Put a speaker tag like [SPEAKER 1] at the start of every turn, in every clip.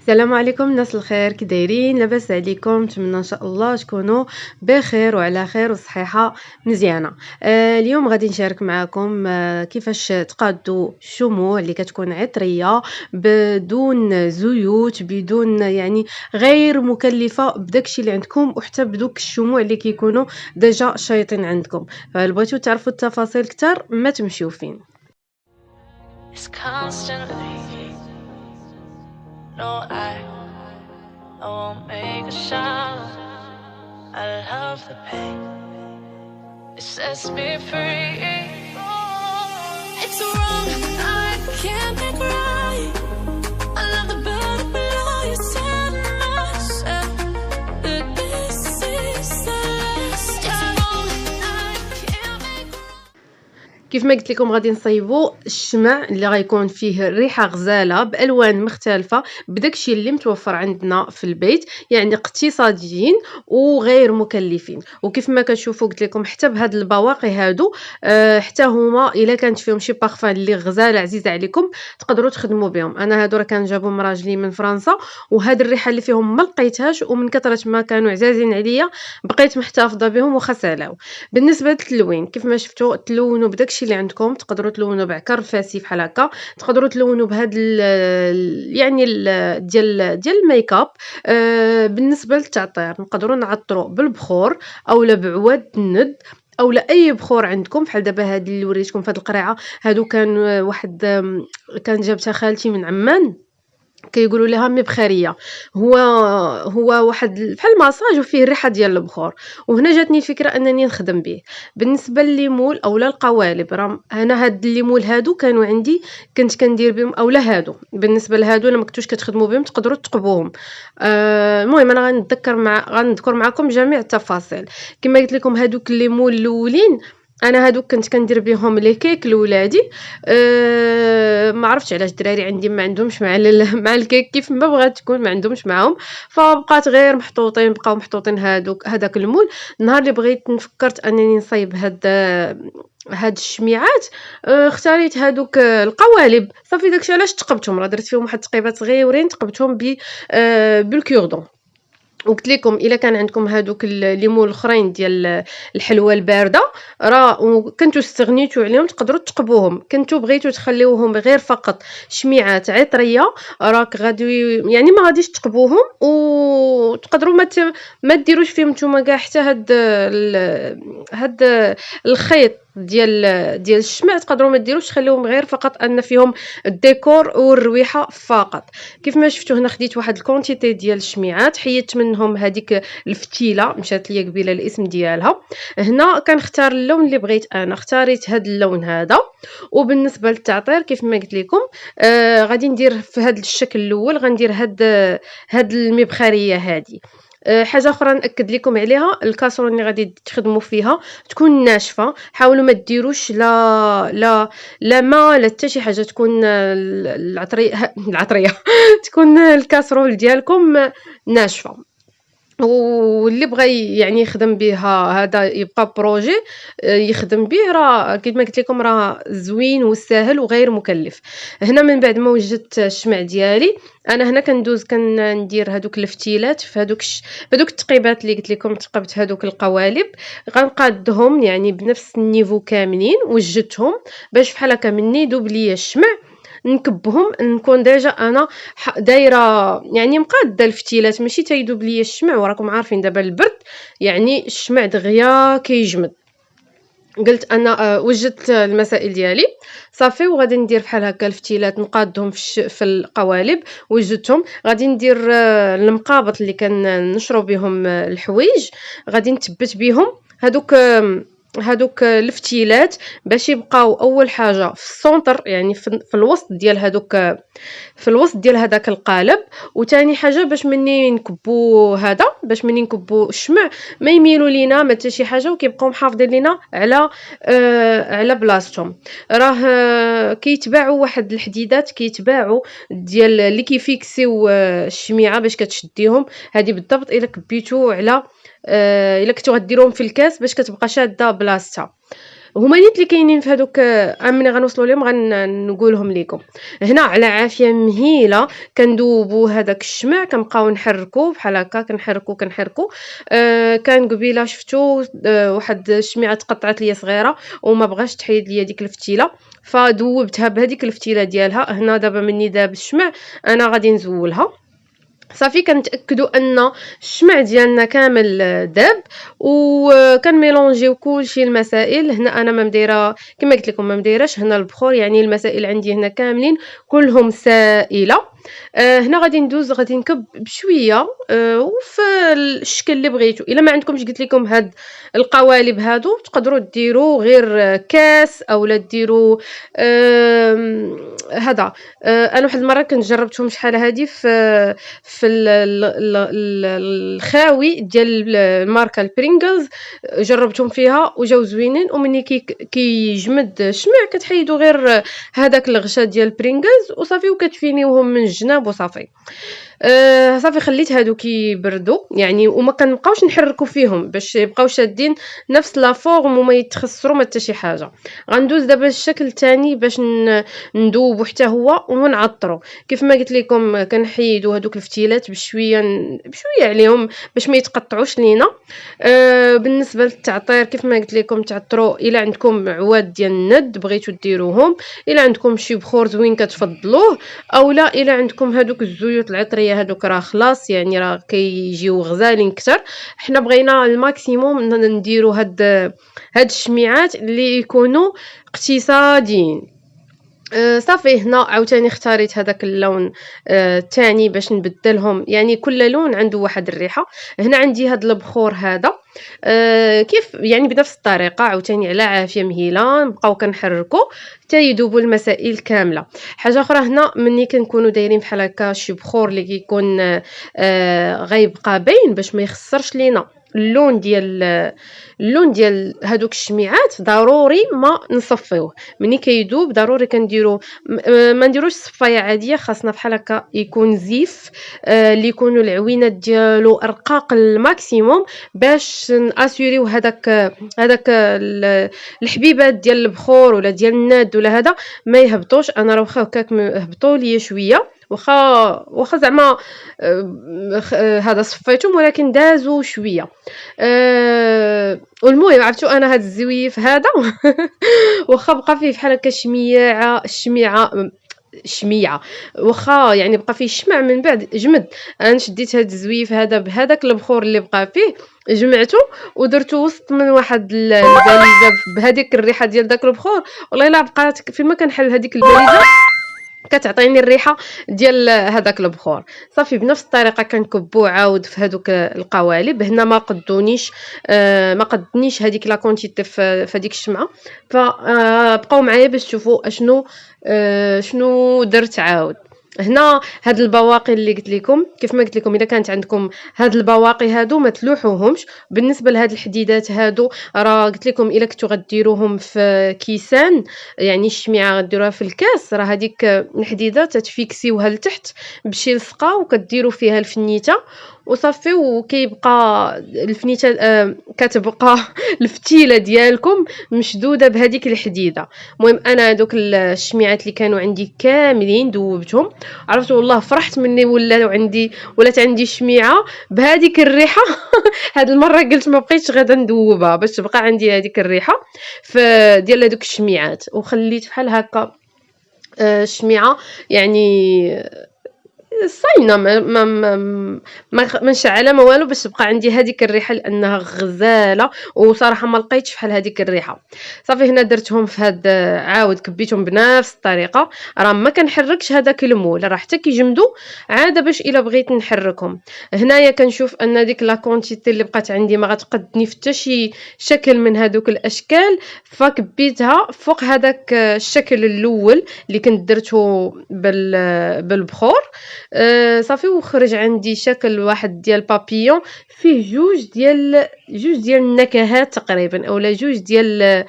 [SPEAKER 1] السلام عليكم الناس الخير، كي دايرين؟ لاباس عليكم؟ نتمنى ان شاء الله تكونوا بخير وعلى خير وصحيحه مزيانه. اليوم غادي نشارك معكم كيفاش تقادوا الشموع اللي كتكون عطريه بدون زيوت، بدون يعني غير مكلفه بداكشي اللي عندكم، وحتى بدوك الشموع اللي كيكونوا ديجا شايطين عندكم. فبغيتو تعرفوا التفاصيل كتر ما تمشيو فين.
[SPEAKER 2] It's constantly. No, I won't make a sound. I love the pain. It sets me free. It's wrong. I can't make right. I love the burn below you set myself. That this is the last time. It's wrong. I can't make
[SPEAKER 1] كيف ما قلت لكم غادي نصايبوا الشمع اللي غيكون فيه ريحه غزاله بالوان مختلفه بداكشي اللي متوفر عندنا في البيت، يعني اقتصاديين وغير مكلفين. وكيف ما كتشوفوا قلت لكم حتى بهاد البواقي هادو حتى هما الا كانت فيهم شي بارفان اللي غزاله عزيزه عليكم تقدروا تخدموا بهم. انا هادو راه كنجابهم راجلي من فرنسا، وهاد الريحه اللي فيهم ما لقيتهاش، ومن كثره ما كانوا عزازين عليا بقيت محتفظه بهم وخسالاو. بالنسبه للتلوين كيف ما شفتوا تلونوا بداكشي اللي عندكم، تقدروا تلونوا بعكر فاسي بحال هكا، تقدروا تلونوا بهاد يعني ديال الميك اب. بالنسبه للتعطير نقدروا نعطروا بالبخور اولا بعواد الند اولا اي بخور عندكم. بحال دابا هاد اللي وريتكم في هاد القريعه هادو كان واحد كان جابتها خالتي من عمان، كيقولوا لها مبخريه. هو واحد بحال ماساج وفيه الريحه ديال البخور، وهنا جاتني الفكره انني نخدم به. بالنسبه لليمول اولا القوالب، راه انا هاد الليمول هادو كانوا عندي كنت كندير بهم، اولا هادو بالنسبه لهادو الا ما كنتوش كتخدموا بهم تقدروا تقبوهم. المهم انا غنذكر معكم جميع التفاصيل. كما قلت لكم هادوك الليمول الاولين انا هادوك كنت كندير بهم لي كيك لولادي. ما عرفتش علاش الدراري عندي ما عندهمش مع مع الكيك، كيف ما بغات تكون ما عندهمش معاهم، فبقات غير محطوطين، بقاو محطوطين هذاك المول. النهار اللي بغيت فكرت انني نصايب هاد الشميعات، اختاريت هادوك القوالب. صافي داكشي علاش تقبتهم، راه درت فيهم واحد التقيبات صغيورين، تقبتهم بالكوردون. وقلت لكم الا كان عندكم هادوك الليمون الاخرين ديال الحلوى البارده راه وكنتو استغنيتوا عليهم تقدروا تقبوهم، كنتو بغيتو تخليوهم غير فقط شميعات عطريه راك غادي يعني ما غاديش تقبوهم، وتقدروا ما ديروش فيهم نتوما كاع حتى هاد الخيط ديال الشمع، تقدروا ما ديروش تخليوهم غير فقط ان فيهم الديكور والرويحه فقط. كيف ما شفتوا هنا خديت واحد الكونتيتي ديال الشميعات، حيدت منهم هذيك الفتيله مشات ليا قبيله الاسم ديالها. هنا كنختار اللون اللي بغيت، انا اختاريت هذا اللون هذا. وبالنسبه للتعطير كيف ما قلت لكم غادي ندير في هذا الشكل الاول، غندير هاد المبخريه هذه. حاجه اخرى ناكد لكم عليها، الكاسرون اللي غادي تخدموا فيها تكون ناشفه، حاولوا ما ديروش لا ما لا حتى شي حاجه، تكون العطريه تكون الكاسرول ديالكم ناشفه. واللي بغى يعني يخدم بها هذا يبقى بروجي يخدم به، راه كيما قلت لكم راه زوين وسهل وغير مكلف. هنا من بعد ما وجدت الشمع ديالي، انا هنا كندوز كندير هذوك الفتيلات في هذوك التقيبات اللي قلت لكم تقبت هذوك القوالب، غنقادهم يعني بنفس النيفو كاملين، وجدتهم باش بحال هكا مني يذوب ليا الشمع نكبهم، نكون ديجا انا دايره يعني مقاده الفتيلات ماشي تيذوب ليا الشمع، وراكم عارفين دابا البرد يعني الشمع دغيا كيجمد. قلت انا وجدت المسائل ديالي صافي، وغادي ندير بحال هكا الفتيلات نقادهم في القوالب. وجدتهم غادي ندير المقابط اللي كنشرو بهم الحوايج، غادي نثبت بهم هادوك الفتيلات باش يبقاو اول حاجه في السونتر، يعني في الوسط ديال في الوسط ديال هذاك القالب. وثاني حاجه باش مني نكبو الشمع ما يميلوا لينا ما حتى شي حاجه، وكيبقاو محافظين لينا على بلاصتهم. راه كيتباعوا واحد الحديدات كيتباعوا ديال اللي كيفيكسيو الشميعه باش كتشديهم، هذه بالضبط الا كبيتو على الا كنتو غديروهم في الكاس باش كتبقى شاده بلاصتها. هما نيت اللي كاينين في هادوك ملي غنوصلوا ليهم نقولهم لكم. هنا على عافيه مهيله كندوبوا هذاك الشمع، كنبقاو نحركوا بحال هكا، كنحركوا. كان قبيله شفتو واحد الشميعه تقطعت ليا صغيره وما بغاش تحيد ليا ديك الفتيله، فذوبتها بهذيك الفتيله ديالها. هنا دابا مني داب الشمع انا غادي نزولها. صافي كنتاكدوا ان الشمع ديالنا كامل داب، وكنميلونجيو كلشي المسائل. هنا انا ما مديره كما قلت لكم، ما مديراش هنا البخور، يعني المسائل عندي هنا كاملين كلهم سائله. هنا غادي ندوز، غادي نكب بشويه وفي الشكل اللي بغيتو. الا ما عندكمش قلت لكم هاد القوالب هادو تقدروا ديروا غير كاس اولا ديروا هذا. انا واحد المره كنت جربتهم شحال هادي في الخاوي ديال الماركه البرينجلز، جربتهم فيها وجاو زوينين. ومني كيجمد الشمع كتحيدوا غير هذاك الغشا ديال برينجلز وصافي، وكتفينيوهم من الجناب وصافي. صافي خليت هادو كيبردوا يعني، وما كنبقاوش نحركوا فيهم باش يبقاو شادين نفس لا فورم وما يتخسروا ما حتى شي حاجه. غندوز دابا الشكل الثاني باش ندوبو حتى هو ونعطرو. كيف ما قلت لكم كنحيدوا هذوك الفتيلات بشويه بشويه عليهم باش ما يتقطعوش لينا. بالنسبه للتعطير كيف ما قلت لكم تعطروا الا عندكم عواد ديال الند بغيتو ديروهم، الا عندكم شي بخور زوين كتفضلوه، اولا الا عندكم هذوك الزيوت العطريه هذوك راه خلاص يعني راه كيجيو غزالين كتر. حنا بغينا الماكسيموم نديروا هاد الشميعات اللي يكونوا اقتصاديين. صافي هنا عاوتاني اختاريت هذاك اللون الثاني باش نبدلهم، يعني كل لون عنده واحد الريحه. هنا عندي هذا البخور هذا كيف يعني بنفس الطريقه عاوتاني على عافيه مهيله نبقاو كنحركوا حتى يذوبوا المسائل كامله. حاجه اخرى هنا مني كنكونوا دايرين بحال هكا شي بخور اللي كيكون غيبقى باين باش ما يخسرش لينا اللون ديال هادوك الشميعات، ضروري ما نصفيوه. مني كيذوب ضروري كنديرو ما نديروش صفايه عاديه، خاصنا بحال هكا يكون زيف اللي يكونوا العوينات ديالو رقاق الماكسيموم باش ناسيوريو هذاك الحبيبات ديال البخور ولا ديال الناد ولا هذا ما يهبطوش. انا راه واخا هكاك هبطوا لي شويه، واخا زعما هذا صفيتهم ولكن دازوا شويه. والمهم عرفتوا انا هذا الزويف هذا واخا بقى فيه بحال هكا شميعه واخا يعني بقى فيه الشمع من بعد جمد. انا شديت هذا الزويف هذا بهذاك البخور اللي بقى فيه، جمعته ودرته وسط من واحد الباليزه بهذيك الريحه ديال داك البخور. والله الا بقات فيما كنحل هذيك الباليزه كتعطيني الريحه ديال هذاك البخور. صافي بنفس الطريقه كنكبو عاود في هذوك القوالب. هنا ما قدنيش هذيك لا كونتيتي في هذيك الشمعه، فبقاو معايا باش تشوفوا شنو درت عاود. هنا هاد البواقي اللي قلت لكم، كيف ما قلت لكم اذا كانت عندكم هاد البواقي هادو ما تلوحوهمش. بالنسبه لهاد الحديدات هادو راه قلت لكم الا كنتو غديروهم في كيسان، يعني الشميعه غديروها في الكاس، راه هذيك الحديده تتفيكسيوها لتحت بشي لصقه وكديروا فيها الفنيته وصافي، وكيبقى الفنيته كتبقى الفتيله ديالكم مشدوده بهذيك الحديده. المهم انا دوك الشميعات اللي كانوا عندي كاملين دوبتهم. عرفتوا والله فرحت مني ولات عندي شميعه بهذيك الريحه هاد المره قلت ما بقيتش غادا ندوبها باش تبقى عندي هذيك الريحه ديال هذوك الشميعات. وخليت بحال هكا الشميعه يعني صاينه ما نشعلها ما والو باش تبقى عندي هذيك الريحه لانها غزاله، وصراحه ما لقيتش بحال هذيك الريحه. صافي هنا درتهم في هاد عاود كبيتهم بنفس الطريقه. راه ما كنحركش هذاك المول، راه حتى كيجمدوا عاده باش الا بغيت نحركهم. هنايا كنشوف ان ديك لا كونتيتي اللي بقات عندي ما غتقدني في حتى شي شكل من هذوك الاشكال، فكبيتها فوق هذاك الشكل الاول اللي كنت درته بالبخور. صافي وخرج عندي شكل واحد ديال بابيون فيه جوج ديال النكهات تقريبا اولا جوج ديال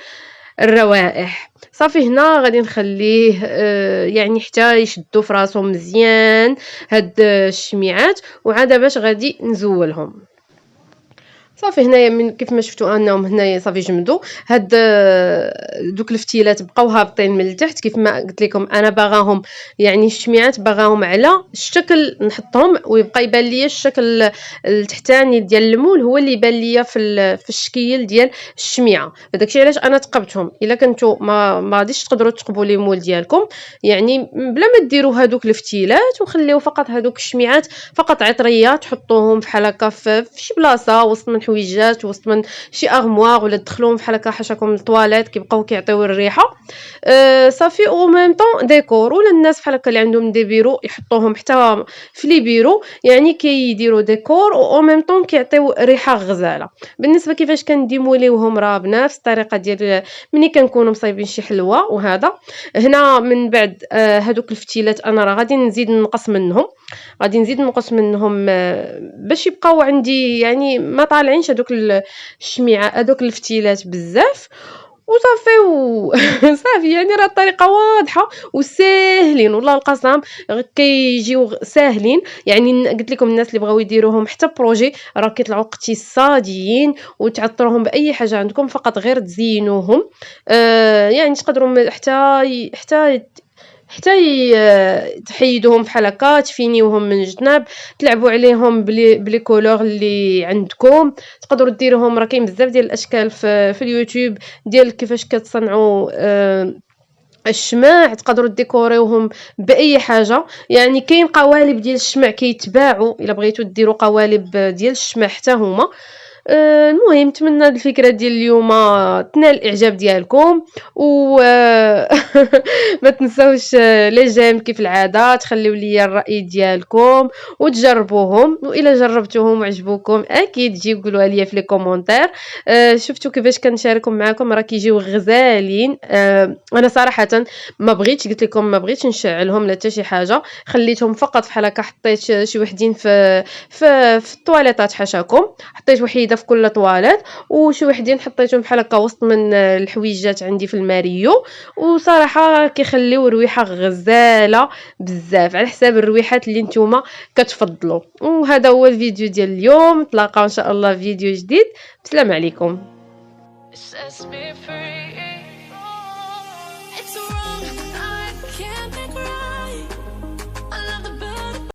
[SPEAKER 1] الروائح. صافي هنا غادي نخليه يعني حتى يشدوا في راسو مزيان هاد الشميعات، وعاد باش غادي نزولهم. صافي هنايا من كيف ما شفتوا انهم هنايا صافي جمدوا هاد دوك الفتيلات بقاو هابطين من التحت. كيف ما قلت لكم انا باغاهم يعني الشميعات باغاهم على الشكل نحطهم ويبقى يبان ليا الشكل التحتاني ديال المول هو اللي يبان ليا في الشكل ديال الشميعه. داكشي علاش انا تقبتهم. الا كنتو ما غاديش تقدروا تقبوا لي مول ديالكم يعني بلا ما ديروا هادوك الفتيلات وخليو فقط هادوك الشميعات فقط عطريه تحطوهم بحال هكا في شي بلاصه وسط من حويجات وسط من شي اغمواغ ولا تدخلوهم بحال هكا حاشاكم الطواليت كيبقاو كيعطيو الريحه. صافي او ميم طون ديكور ولا الناس بحال هكا اللي عندهم دي بيرو يحطوهم حتى في لي بيرو يعني كيديروا ديكور او ميم طون كيعطيو ريحه غزاله. بالنسبه كيفاش كنديموليوهم راه بنفس الطريقه ديال ملي كنكونوا مصايبين شي حلوه. وهذا هنا من بعد هادوك الفتيلات انا راه غادي نزيد نقص منهم باش يبقاو عندي يعني ما طالعينش هادوك الشميعه هادوك الفتيلات بزاف وصافي صافي يعني راه الطريقه واضحه وساهلين والله القسم كيجيو ساهلين. يعني قلت لكم الناس اللي بغاو يديروهم حتى بروجي راه كيطلعوا اقتصاديين وتعطروهم باي حاجه عندكم فقط غير تزينوهم. يعني تقدروا تحيدوهم بحال هكا تفينيوهم من الجناب تلعبوا عليهم بلي كولور اللي عندكم. تقدروا ديروهم راه كاين بزاف ديال الاشكال في اليوتيوب ديال كيفاش كتصنعوا الشماع. تقدروا ديكوريوهم باي حاجه يعني كاين قوالب ديال الشمع كيتباعوا الا بغيتوا ديروا قوالب ديال الشمع حتى هما. المهم نتمنى هاد الفكرة ديال اليوم تنال الإعجاب ديالكم و ما تنساوش لي جيم كيف العادة تخليو ليا الرأي ديالكم وتجربوهم وإلا جربتوهم وعجبوكم أكيد جيو قولوها ليا في لي كومونتير. شفتوا كيفاش كنشاركهم معكم راه كيجيو غزالين. أنا صراحة ما بغيتش قلت لكم ما بغيتش نشعلهم لا حتى شي حاجة خليتهم فقط بحال هكا حطيت شي وحدين في الطواليطات حاشاكم حطيت وحيده في كل طواليت وشي وحدين حطيتهم بحال هكا وسط من الحويجات عندي في الماريو. وصراحه كيخليو ريحه غزاله بزاف على حساب الرويحات اللي نتوما كتفضلوا. وهذا هو الفيديو ديال اليوم. نتلاقاو ان شاء الله في فيديو جديد. بسلام عليكم.
[SPEAKER 2] It sets me free. It's wrong.